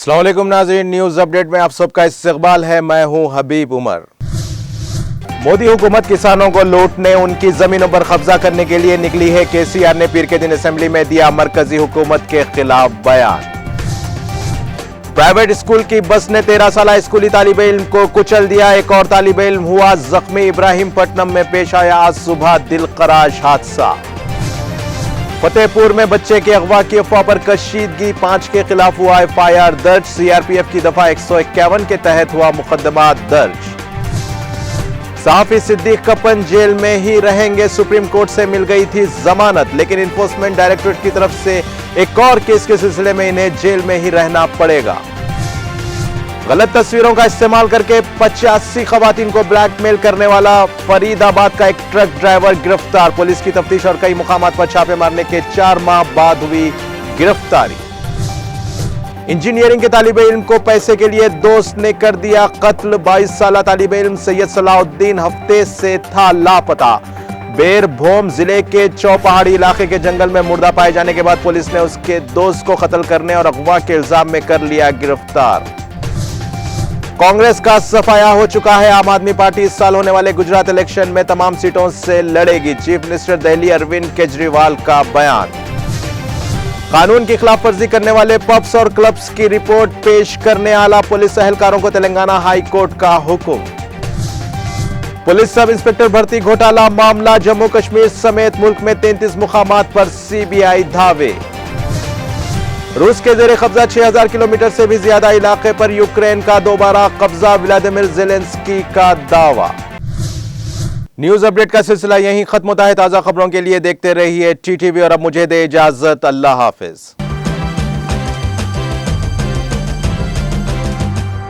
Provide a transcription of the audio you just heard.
अस्सलाम वालेकुम नाज़रीन, न्यूज़ अपडेट में आप सबका इस्तकबाल है। मैं हूं हबीब उमर। मोदी हुकूमत किसानों को लूटने, उनकी जमीनों पर कब्जा करने के लिए निकली है। केसीआर ने पीर के दिन असेंबली में दिया मरकजी हुकूमत के खिलाफ बयान। प्राइवेट स्कूल की बस ने 13 साला स्कूली तालिब इल्म को कुचल दिया। एक और तालिब इल्म हुआ जख्मी। इब्राहिमपट्टनम में पेश आया आज सुबह दिलखराश हादसा। फतेहपुर में बच्चे के अगवा की अफवाह पर कशीदगी, 5 के खिलाफ हुआ एफआईआर दर्ज। सीआरपीएफ की दफा 151 के तहत हुआ मुकदमा दर्ज। सहाफी सिद्दीक कपन जेल में ही रहेंगे। सुप्रीम कोर्ट से मिल गई थी जमानत, लेकिन इन्फोर्समेंट डायरेक्टोरेट की तरफ से एक और केस के सिलसिले में इन्हें जेल में ही रहना पड़ेगा। गलत तस्वीरों का इस्तेमाल करके 85 खवातीन को ब्लैकमेल करने वाला फरीदाबाद का एक ट्रक ड्राइवर गिरफ्तार। पुलिस की तफ्तीश और कई मुकामात पर छापे मारने के 4 माह बाद हुई गिरफ्तारी। इंजीनियरिंग के तालिब इल्म को पैसे के लिए दोस्त ने कर दिया कत्ल। 22 साला तालिब इल्म सैयद सलाउद्दीन हफ्ते से था लापता। बेरभूम जिले के चौपहाड़ी इलाके के जंगल में मुर्दा पाए जाने के बाद पुलिस ने उसके दोस्त को कत्ल करने और अगवा के इल्जाम में कर लिया गिरफ्तार। कांग्रेस का सफाया हो चुका है। आम आदमी पार्टी इस साल होने वाले गुजरात इलेक्शन में तमाम सीटों से लड़ेगी। चीफ मिनिस्टर दिल्ली अरविंद केजरीवाल का बयान। कानून की खिलाफ वर्जी करने वाले पब्स और क्लब्स की रिपोर्ट पेश करने आला पुलिस एहलकारों को तेलंगाना हाई कोर्ट का हुक्म। पुलिस सब इंस्पेक्टर भर्ती घोटाला मामला, जम्मू कश्मीर समेत मुल्क में 33 मुकामात पर सीबीआई धावे। रूस के जेर कब्जा 6000 किलोमीटर से भी ज्यादा इलाके पर यूक्रेन का दोबारा कब्जा, व्लादिमीर ज़ेलेंस्की का दावा। न्यूज अपडेट का सिलसिला यहीं खत्म होता है। ताजा खबरों के लिए देखते रहिए टीटीवी और अब मुझे दे इजाजत। अल्लाह हाफिज।